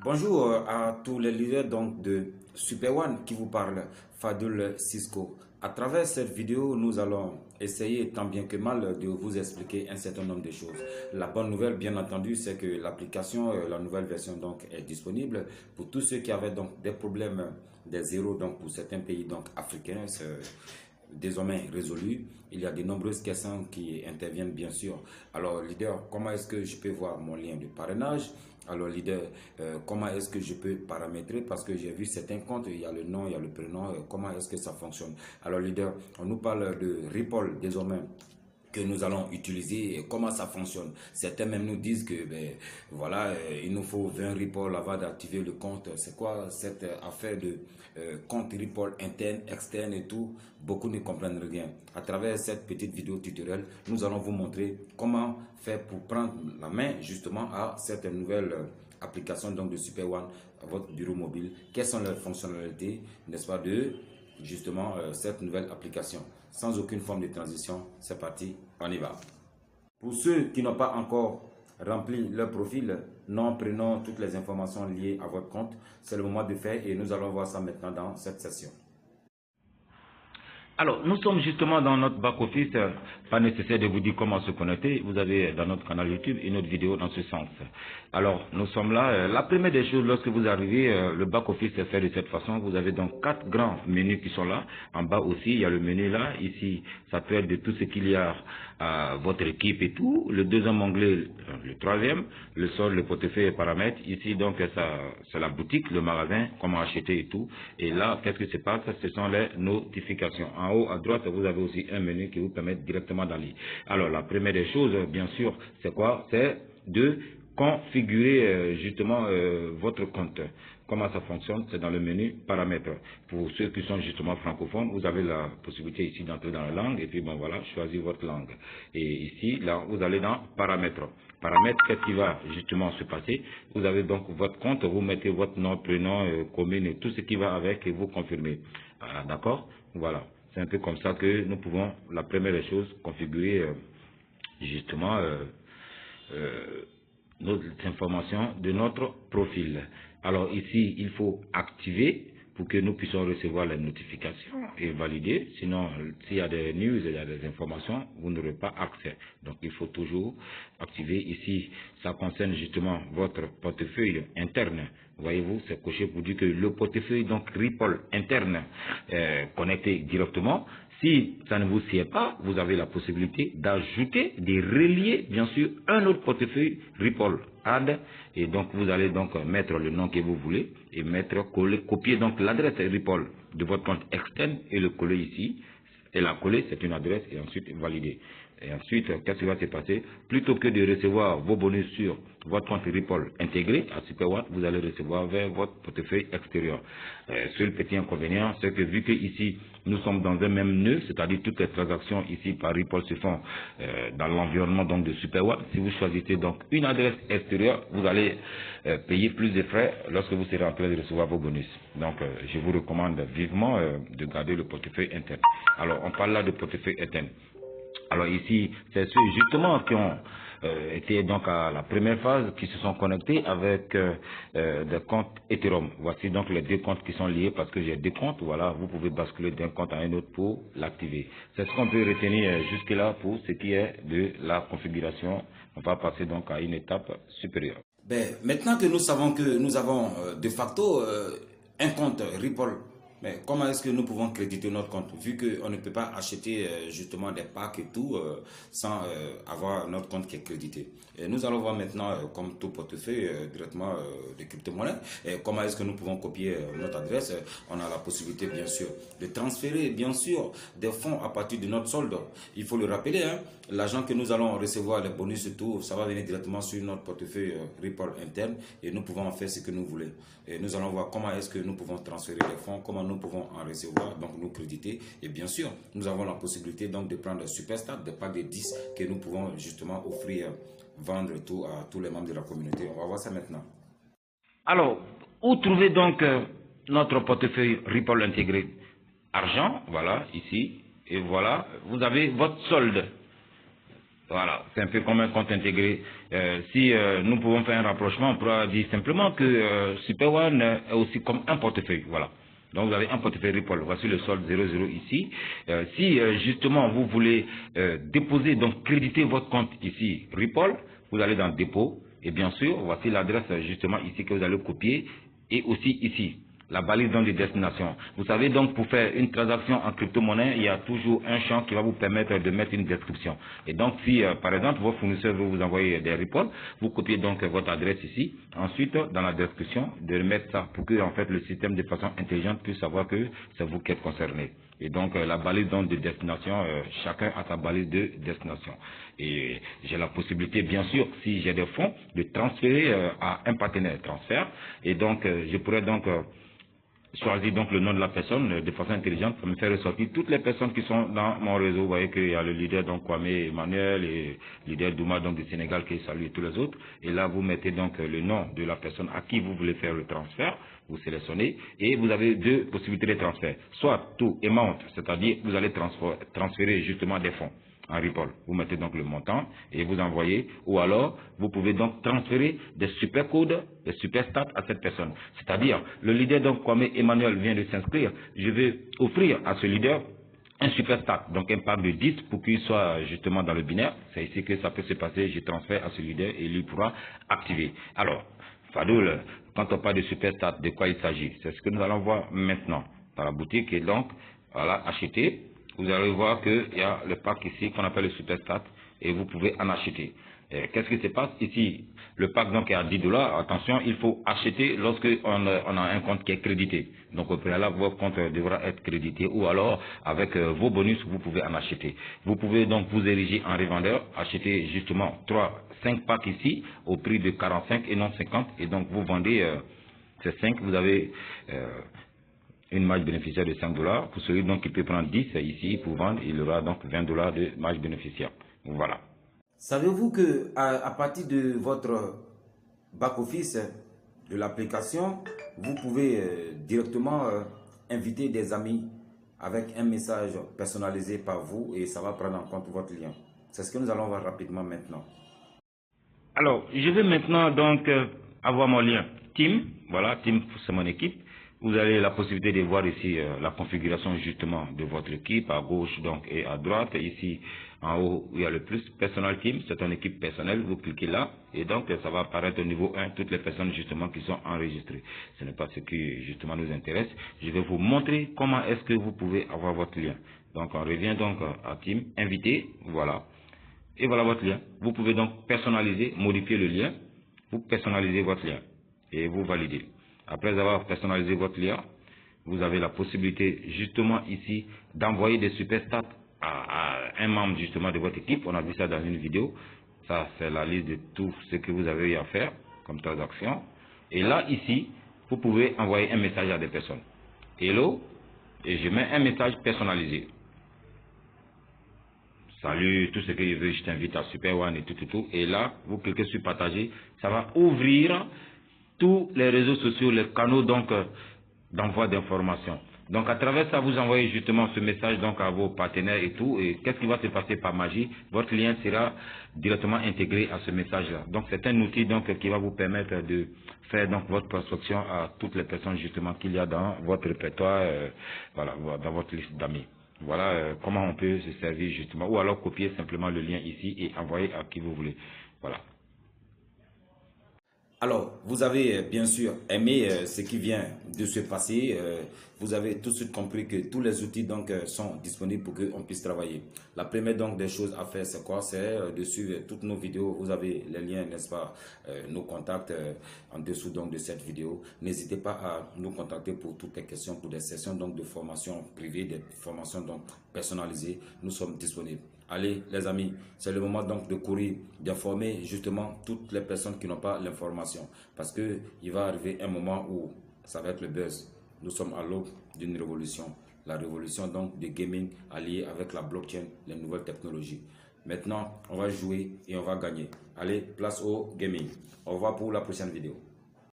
Bonjour à tous les leaders donc de Super One qui vous parle, Fadul Cisco. À travers cette vidéo, nous allons essayer tant bien que mal de vous expliquer un certain nombre de choses. La bonne nouvelle, bien entendu, c'est que l'application, la nouvelle version donc est disponible pour tous ceux qui avaient donc des problèmes des zéros donc pour certains pays donc africains. C'est désormais résolu. Il y a de nombreuses questions qui interviennent bien sûr. Alors leader, comment est-ce que je peux voir mon lien de parrainage? Alors leader, comment est-ce que je peux paramétrer? Parce que j'ai vu certains comptes, il y a le nom, il y a le prénom, comment est-ce que ça fonctionne? Alors leader, on nous parle de Ripple désormais que nous allons utiliser et comment ça fonctionne. Certains même nous disent que voilà, il nous faut 20 Ripple avant d'activer le compte. C'est quoi cette affaire de compte Ripple interne, externe et tout? Beaucoup ne comprennent rien. À travers cette petite vidéo tutoriel, nous allons vous montrer comment faire pour prendre la main justement à cette nouvelle application donc de Super One à votre bureau mobile. Quelles sont les fonctionnalités, n'est-ce pas, de justement cette nouvelle application. Sans aucune forme de transition, c'est parti, on y va. Pour ceux qui n'ont pas encore rempli leur profil, nom, prénom, toutes les informations liées à votre compte, c'est le moment de faire et nous allons voir ça maintenant dans cette session. Alors, nous sommes justement dans notre back-office. Pas nécessaire de vous dire comment se connecter. Vous avez dans notre canal YouTube une autre vidéo dans ce sens. Alors, nous sommes là. La première des choses, lorsque vous arrivez, le back-office est fait de cette façon. Vous avez donc 4 grands menus qui sont là. En bas aussi, il y a le menu là. Ici, ça peut être de tout ce qu'il y a à votre équipe et tout. Le deuxième onglet, le troisième, le sol, le portefeuille et paramètres. Ici, donc, c'est la boutique, le magasin, comment acheter et tout. Et là, qu'est-ce qui se passe? Ce sont les notifications. En haut à droite, vous avez aussi un menu qui vous permet directement d'aller. Alors, la première des choses, bien sûr, c'est quoi? C'est de configurer justement votre compte. Comment ça fonctionne? C'est dans le menu paramètres. Pour ceux qui sont justement francophones, vous avez la possibilité ici d'entrer dans la langue et puis bon voilà, choisir votre langue. Et ici, là, vous allez dans paramètres. Paramètres, qu'est-ce qui va justement se passer? Vous avez donc votre compte, vous mettez votre nom, prénom, commune et tout ce qui va avec et vous confirmez. Ah, d'accord? Voilà. C'est un peu comme ça que nous pouvons, la première des choses, configurer justement nos informations de notre profil. Alors ici, il faut activer pour que nous puissions recevoir les notifications et valider. Sinon, s'il y a des news, il y a des informations, vous n'aurez pas accès. Donc, il faut toujours activer. Ici, ça concerne justement votre portefeuille interne. Voyez-vous, c'est coché pour dire que le portefeuille, donc Ripple interne, connecté directement. Si ça ne vous sied pas, vous avez la possibilité d'ajouter, de relier, bien sûr, un autre portefeuille Ripple Add. Et donc, vous allez donc mettre le nom que vous voulez et copier donc l'adresse Ripple de votre compte externe et le coller ici. Et la coller, c'est une adresse et ensuite valider. Et ensuite, qu'est-ce qui va se passer? Plutôt que de recevoir vos bonus sur votre compte Ripple intégré à SuperOne, vous allez recevoir vers votre portefeuille extérieur. Seul petit inconvénient, c'est que vu que ici, nous sommes dans un même nœud, c'est-à-dire toutes les transactions ici par Ripple se font dans l'environnement donc de SuperOne. Si vous choisissez donc une adresse extérieure, vous allez payer plus de frais lorsque vous serez en train de recevoir vos bonus. Donc, je vous recommande vivement de garder le portefeuille interne. Alors, on parle là de portefeuille interne. Alors ici, c'est ceux justement qui ont été donc à la première phase, qui se sont connectés avec des comptes Ethereum. Voici donc les deux comptes qui sont liés parce que j'ai deux comptes. Voilà, vous pouvez basculer d'un compte à un autre pour l'activer. C'est ce qu'on peut retenir jusque-là pour ce qui est de la configuration. On va passer donc à une étape supérieure. Maintenant que nous savons que nous avons de facto un compte Ripple, mais comment est-ce que nous pouvons créditer notre compte vu qu'on ne peut pas acheter justement des packs et tout sans avoir notre compte qui est crédité? Et nous allons voir maintenant, comme tout portefeuille directement de crypto-monnaie, comment est-ce que nous pouvons copier notre adresse. On a la possibilité bien sûr de transférer bien sûr des fonds à partir de notre solde. Il faut le rappeler, hein, l'argent que nous allons recevoir, les bonus et tout, ça va venir directement sur notre portefeuille Ripple interne et nous pouvons en faire ce que nous voulons. Et nous allons voir comment est-ce que nous pouvons transférer les fonds, comment nous pouvons en recevoir, donc nous créditer. Et bien sûr, nous avons la possibilité donc de prendre des superstars, des packs de 10 que nous pouvons justement offrir, vendre tout à tous les membres de la communauté. On va voir ça maintenant. Alors, où trouver donc notre portefeuille Ripple intégré? Argent, voilà, ici. Et voilà, vous avez votre solde. Voilà, c'est un peu comme un compte intégré. Si nous pouvons faire un rapprochement, on pourra dire simplement que Super One est aussi comme un portefeuille. Voilà. Donc vous avez un portefeuille Ripple. Voici le solde 00 ici. Si justement vous voulez déposer, donc créditer votre compte ici Ripple, vous allez dans dépôt. Et bien sûr, voici l'adresse justement ici que vous allez copier. Et aussi ici, la balise de destination. Vous savez donc, pour faire une transaction en crypto-monnaie, il y a toujours un champ qui va vous permettre de mettre une description. Et donc, si par exemple, vos fournisseurs veulent vous envoyer des Ripple, vous copiez donc votre adresse ici. Ensuite, dans la description, de mettre ça pour que en fait, le système de façon intelligente puisse savoir que c'est vous qui êtes concerné. Et donc, la balise donc de destination, chacun a sa balise de destination. Et j'ai la possibilité, bien sûr, si j'ai des fonds, de transférer à un partenaire transfert. Et donc, je pourrais donc choisir donc le nom de la personne de façon intelligente pour me faire ressortir toutes les personnes qui sont dans mon réseau. Vous voyez qu'il y a le leader donc Kwame Emmanuel et le leader Douma donc du Sénégal qui salue tous les autres. Et là vous mettez donc le nom de la personne à qui vous voulez faire le transfert. Vous sélectionnez et vous avez deux possibilités de transfert. Soit tout amount, c'est-à-dire vous allez transférer justement des fonds en Ripple. Vous mettez donc le montant et vous envoyez, ou alors vous pouvez donc transférer des super codes, des super stats à cette personne. C'est-à-dire, le leader donc Kwame Emmanuel vient de s'inscrire, je vais offrir à ce leader un super stat, donc un pack de 10 pour qu'il soit justement dans le binaire. C'est ici que ça peut se passer, je transfère à ce leader et lui pourra activer. Alors, Fadoul, quand on parle de super stat, de quoi il s'agit? C'est ce que nous allons voir maintenant dans la boutique et donc, voilà, acheter. Vous allez voir qu'il y a le pack ici qu'on appelle le Superstat et vous pouvez en acheter. Qu'est-ce qui se passe ici? Le pack donc est à 10 $. Attention, il faut acheter lorsqu'on a un compte qui est crédité. Donc au préalable, votre compte devra être crédité ou alors avec vos bonus, vous pouvez en acheter. Vous pouvez donc vous ériger en revendeur, acheter justement 5 packs ici au prix de 45 et non 50 et donc vous vendez ces 5, vous avez une marge bénéficiaire de 5 $. Pour celui donc qui peut prendre 10 ici pour vendre, il aura donc 20 $ de marge bénéficiaire. Voilà. Savez-vous que à partir de votre back-office de l'application, vous pouvez directement inviter des amis avec un message personnalisé par vous et ça va prendre en compte votre lien. C'est ce que nous allons voir rapidement maintenant. Alors, je vais maintenant donc avoir mon lien Team. Voilà, Team, c'est mon équipe. Vous avez la possibilité de voir ici la configuration justement de votre équipe à gauche donc et à droite. Ici en haut il y a le plus Personal Team, c'est une équipe personnelle. Vous cliquez là et donc ça va apparaître au niveau 1 toutes les personnes justement qui sont enregistrées. Ce n'est pas ce qui justement nous intéresse. Je vais vous montrer comment est-ce que vous pouvez avoir votre lien. Donc on revient donc à Team, invité, voilà. Et voilà votre lien. Vous pouvez donc personnaliser, modifier le lien. Vous personnalisez votre lien et vous validez. Après avoir personnalisé votre lien, vous avez la possibilité justement ici d'envoyer des super stats à un membre justement de votre équipe. On a vu ça dans une vidéo. Ça, c'est la liste de tout ce que vous avez eu à faire comme transaction. Et là, ici, vous pouvez envoyer un message à des personnes. Hello, et je mets un message personnalisé. Salut, tout ce que je veux, je t'invite à Super One et tout. Et là, vous cliquez sur partager. Ça va ouvrir tous les réseaux sociaux, les canaux donc d'envoi d'informations. Donc à travers ça, vous envoyez justement ce message donc à vos partenaires et tout. Et qu'est-ce qui va se passer par magie? Votre lien sera directement intégré à ce message-là. Donc c'est un outil donc qui va vous permettre de faire donc votre prospection à toutes les personnes justement qu'il y a dans votre répertoire, voilà, dans votre liste d'amis. Voilà comment on peut se servir justement, ou alors copier simplement le lien ici et envoyer à qui vous voulez. Voilà. Alors, vous avez bien sûr aimé ce qui vient de se passer. Vous avez tout de suite compris que tous les outils donc sont disponibles pour qu'on puisse travailler. La première donc des choses à faire, c'est quoi? C'est de suivre toutes nos vidéos. Vous avez les liens, n'est-ce pas, nos contacts en dessous donc de cette vidéo. N'hésitez pas à nous contacter pour toutes les questions, pour des sessions donc de formation privée, des formations donc personnalisées. Nous sommes disponibles. Allez les amis, c'est le moment donc de courir, d'informer justement toutes les personnes qui n'ont pas l'information. Parce qu'il va arriver un moment où ça va être le buzz. Nous sommes à l'aube d'une révolution. La révolution donc de gaming alliée avec la blockchain, les nouvelles technologies. Maintenant, on va jouer et on va gagner. Allez, place au gaming. Au revoir pour la prochaine vidéo.